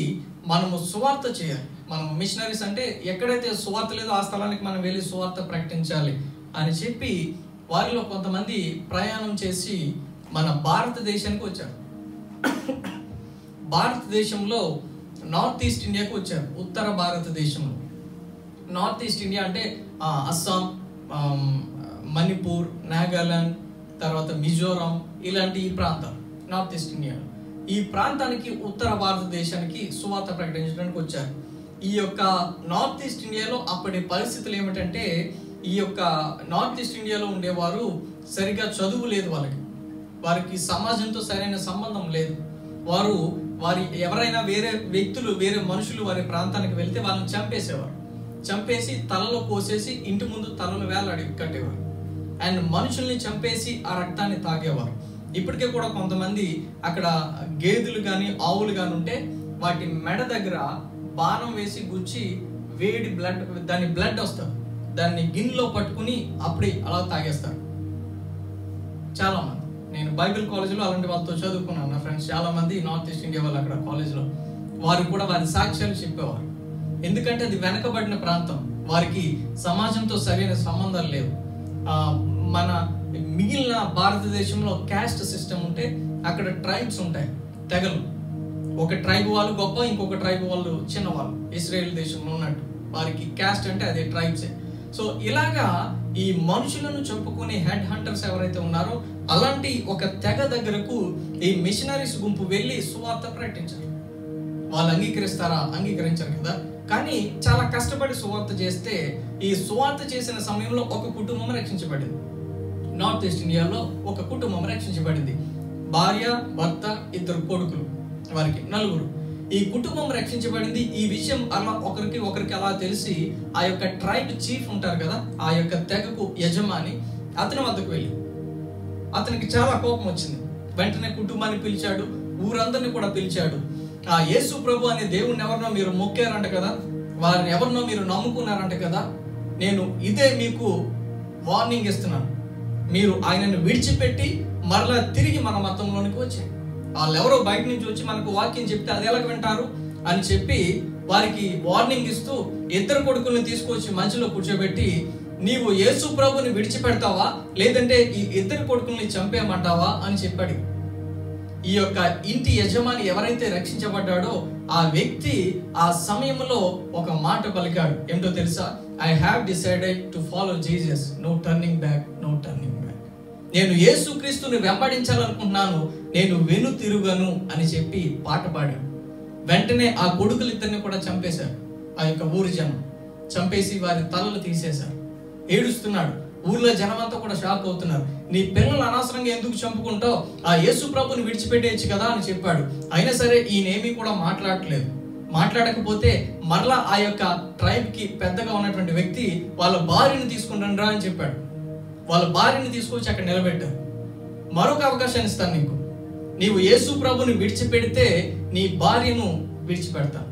మనము సువార్త చేయాలి, మనం మిషనరీస్ అంటే ఎక్కడైతే సువార్త లేదో ఆ స్థలానికి మనం వెళ్ళి సువార్త ప్రకటించాలి అని చెప్పి వారిలో కొంతమంది ప్రయాణం చేసి మన భారతదేశానికి వచ్చారు. భారతదేశంలో నార్త్ ఈస్ట్ ఇండియాకు వచ్చారు. ఉత్తర భారతదేశంలో నార్త్ ఈస్ట్ ఇండియా అంటే అస్సాం, మణిపూర్, నాగాలాండ్, తర్వాత మిజోరాం, ఇలాంటి ఈ ప్రాంతాలు నార్త్ ఈస్ట్ ఇండియా. ఈ ప్రాంతానికి ఉత్తర భారతదేశానికి సువార్త ప్రకటించడానికి వచ్చారు. ఈ యొక్క నార్త్ ఈస్ట్ ఇండియాలో అప్పటి పరిస్థితులు ఏమిటంటే, ఈ యొక్క నార్త్ ఈస్ట్ ఇండియాలో ఉండేవారు సరిగా చదువు లేదు, వారికి సమాజంతో సరైన సంబంధం లేదు. వారి ఎవరైనా వేరే వ్యక్తులు, వేరే మనుషులు వారి ప్రాంతానికి వెళ్తే వాళ్ళని చంపేసేవారు. చంపేసి తలలో కోసేసి ఇంటి ముందు తలలు వేలాడి కట్టేవారు. అండ్ మనుషుల్ని చంపేసి ఆ రక్తాన్ని తాగేవారు. ఇప్పటికే కూడా కొంతమంది అక్కడ గేదెలు కానీ ఆవులు కానీ ఉంటే వాటి మెడ దగ్గర బాణం వేసి గుచ్చి వేడి బ్లడ్ వస్తుంది, దాన్ని గిన్నెలో పట్టుకుని అప్పుడే అలా తాగేస్తారు. చాలా మంది, నేను బైబిల్ కాలేజీలో అలాంటి వాళ్ళతో చదువుకున్నాను. నా ఫ్రెండ్స్ చాలా మంది నార్త్ ఈస్ట్ ఇండియా వాళ్ళు అక్కడ కాలేజ్లో, వారు కూడా వారి సాక్ష్యాలు చెప్పేవారు. ఎందుకంటే అది వెనకబడిన ప్రాంతం, వారికి సమాజంతో సరైన సంబంధాలు లేవు. మన మిగిలిన భారతదేశంలో క్యాస్ట్ సిస్టమ్ ఉంటే అక్కడ ట్రైబ్స్ ఉంటాయి, తెగలు. ఒక ట్రైబ్ వాళ్ళు గొప్ప, ఇంకొక ట్రైబ్ వాళ్ళు చిన్నవాళ్ళు. ఇస్రాయేల్ దేశంలో ఉన్నట్టు వారికి క్యాస్ట్ అంటే అదే ట్రైబ్సే. సో ఇలాగా ఈ మనుషులను చంపుకునే హెడ్ హంటర్స్ ఎవరైతే ఉన్నారో అలాంటి ఒక తెగ దగ్గరకు ఈ మిషనరీస్ గుంపు వెళ్ళి సువార్త ప్రకటించారు. వాళ్ళు అంగీకరిస్తారా? అంగీకరించారు కదా. కానీ చాలా కష్టపడి సువార్త చేస్తే, ఈ సువార్త చేసిన సమయంలో ఒక కుటుంబం రక్షించబడింది. నార్త్ ఈస్ట్ ఇండియాలో ఒక కుటుంబం రక్షించబడింది. భార్య, భర్త, 2 కొడుకులు, వారికి 4. ఈ కుటుంబం రక్షించబడింది. ఈ విషయం అలా ఒకరికి అలా తెలిసి ఆ యొక్క ట్రైబ్ చీఫ్ ఉంటారు కదా, ఆ యొక్క తెగకు యజమాని, అతని వద్దకు వెళ్ళి అతనికి చాలా కోపం వచ్చింది. వెంటనే కుటుంబాన్ని పిలిచాడు, ఊరందరినీ కూడా పిలిచాడు. ఆ యేసు ప్రభు అనే దేవుణ్ణి ఎవరినో మీరు మొక్కారంట కదా, వారిని ఎవరినో మీరు నమ్ముకున్నారంట కదా, నేను ఇదే మీకు వార్నింగ్ ఇస్తున్నాను. మీరు ఆయనను విడిచిపెట్టి మరలా తిరిగి మన మతంలోనికి వచ్చాయి. వాళ్ళు ఎవరో బయట నుంచి వచ్చి మనకు వాక్యం చెప్తే అది ఎలా వింటారు అని చెప్పి వారికి వార్నింగ్ ఇస్తూ 2 కొడుకుల్ని తీసుకొచ్చి మధ్యలో కూర్చోబెట్టి, నీవు యేసు ప్రభుని విడిచిపెడతావా లేదంటే ఈ 2 కొడుకుల్ని చంపేయమంటావా అని చెప్పాడు. ఈ యొక్క ఇంటి యజమాని ఎవరైతే రక్షించబడ్డాడో ఆ వ్యక్తి ఆ సమయంలో ఒక మాట పలికాడు. ఏమిటో తెలుసా? I have decided to follow Jesus, no turning back, no turning back. నేను యేసుక్రీస్తుని వెంబడించాలనుకుంటున్నాను, నేను వెనుతిరుగను అని చెప్పి పాట పాడాడు. వెంటనే ఆ కొడుకులిద్దరిని కూడా చంపేశారు. ఆ యొక్క ఊరి జనం చంపేసి వారి తలలు తీసేశారు. ఏడుస్తున్నాడు. ఊర్లో జనం అంతా కూడా షాక్ అవుతున్నారు. నీ పిల్లలు అనవసరంగా ఎందుకు చంపుకుంటావు? ఆ యేసు ప్రభుని విడిచిపెట్టేయచ్చు కదా అని చెప్పాడు. అయినా సరే ఈయనేమీ కూడా మాట్లాడట్లేదు. మాట్లాడకపోతే మరలా ఆ యొక్క ట్రైబ్ కి పెద్దగా ఉన్నటువంటి వ్యక్తి వాళ్ళ భార్యను తీసుకుని రా అని చెప్పాడు. వాళ్ళ భార్యను తీసుకొచ్చి అక్కడ నిలబెట్టారు. మరొక అవకాశాన్ని ఇస్తాను నీకు, నీవు యేసు ప్రభుని విడిచిపెడితే నీ భార్యను విడిచిపెడతాను,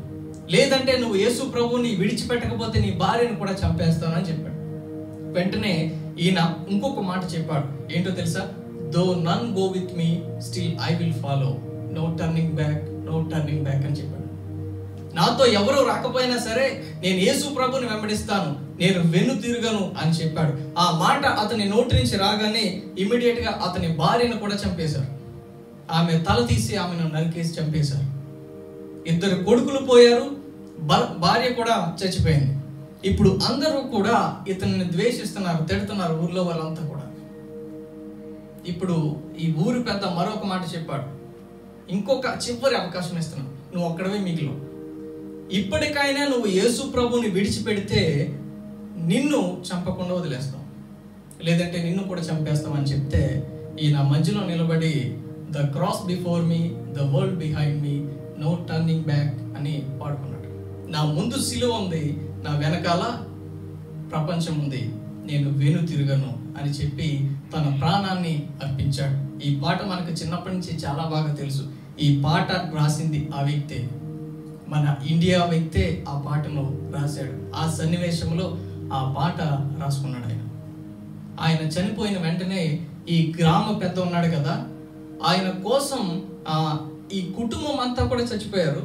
లేదంటే నువ్వు యేసు ప్రభుని విడిచిపెట్టకపోతే నీ భార్యను కూడా చంపేస్తాను అని చెప్పాడు. వెంటనే ఈయన ఇంకొక మాట చెప్పాడు. ఏంటో తెలుసా? Though none go with me still I will follow, no turning back, no turning back అని చెప్పాడు. నాతో ఎవరు రాకపోయినా సరే నేను యేసు ప్రభుని వెంబడిస్తాను, నేను వెనుతిరుగను అని చెప్పాడు. ఆ మాట అతని నోటి నుంచి రాగానే ఇమ్మీడియట్ గా అతని భార్యను కూడా చంపేశారు. ఆమె తల తీసి ఆమెను నరికేసి చంపేశారు. 2 కొడుకులు పోయారు, భార్య కూడా చచ్చిపోయింది. ఇప్పుడు అందరూ కూడా ఇతన్ని ద్వేషిస్తున్నారు, తిడుతున్నారు ఊర్లో వాళ్ళంతా కూడా. ఇప్పుడు ఈ ఊరు పెద్ద మరొక మాట చెప్పాడు. ఇంకొక చివరి అవకాశం ఇస్తున్నాను, నువ్వు ఒక్కడవే మిగిలిన, ఇప్పటికైనా నువ్వు యేసు ప్రభుని విడిచిపెడితే నిన్ను చంపకుండా వదిలేస్తాం, లేదంటే నిన్ను కూడా చంపేస్తాం అని చెప్తే ఈయన మధ్యలో నిలబడి the cross before me, the world behind me, no turning back అని పాడుకున్నాడు. నా ముందు సిలువ ఉంది, నా వెనకాల ప్రపంచం ఉంది, నేను వెను తిరగను అని చెప్పి తన ప్రాణాన్ని అర్పించాడు. ఈ పాట మనకు చిన్నప్పటి నుంచి చాలా బాగా తెలుసు. ఈ పాట రాసింది ఆ వ్యక్తే, మన ఇండియా వ్యక్తే ఆ పాటను రాశాడు. ఆ సన్నివేశంలో ఆ పాట రాసుకున్నాడు. ఆయన చనిపోయిన వెంటనే ఈ గ్రామ పెద్ద ఉన్నాడు కదా, ఆయన కోసం ఈ కుటుంబం అంతా కూడా చచ్చిపోయారు.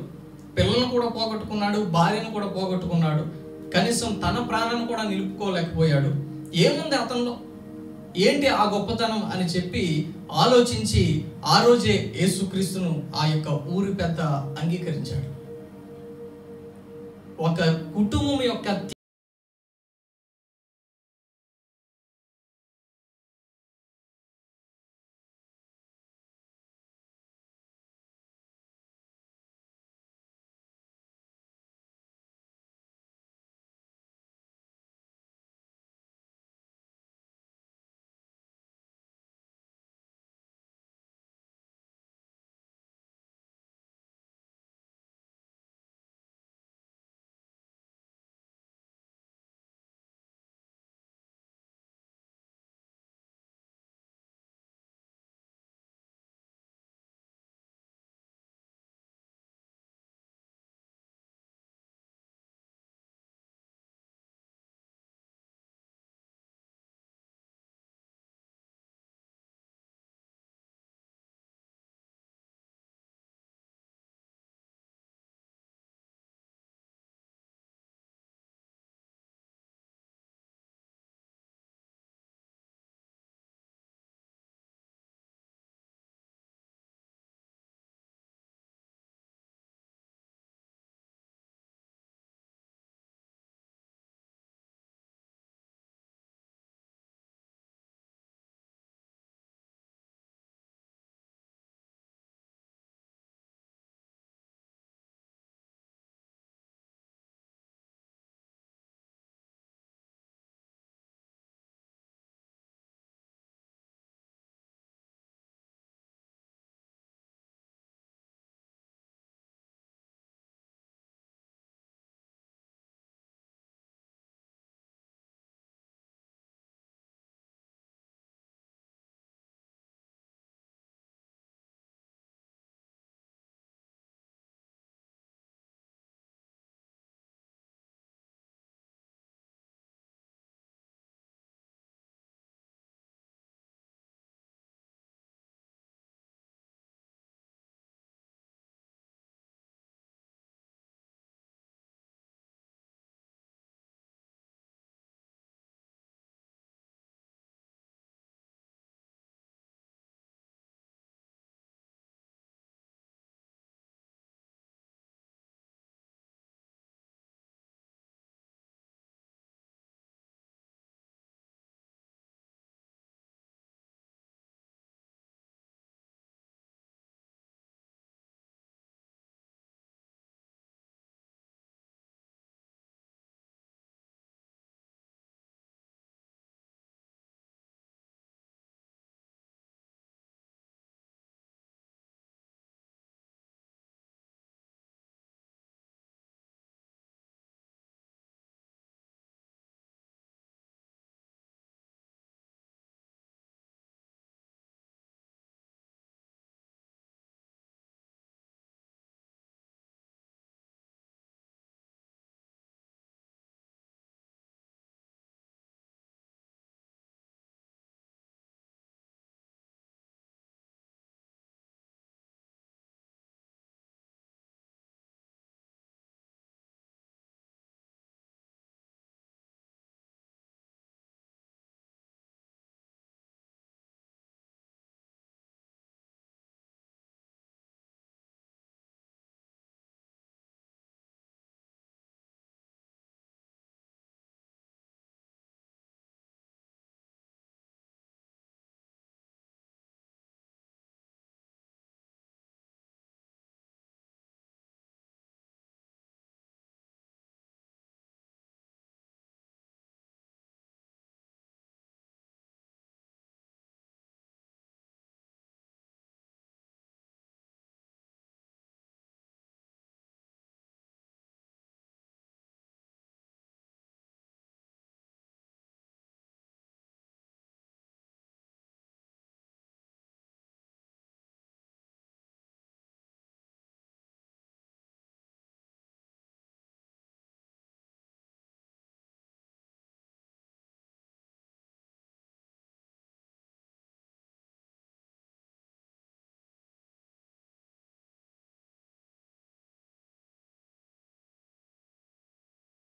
పిల్లలను కూడా పోగొట్టుకున్నాడు, భార్యను కూడా పోగొట్టుకున్నాడు, కనీసం తన ప్రాణాన్ని కూడా నిలుపుకోలేకపోయాడు. ఏముంది అతనిలో, ఏంటి ఆ గొప్పతనం అని చెప్పి ఆలోచించి ఆ రోజే యేసుక్రీస్తును ఆ యొక్క ఊరి పెద్ద అంగీకరించాడు. ఒక కుటుంబం యొక్క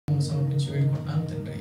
సమర్పించి వేడుకుంటున్నాను తండ్రి.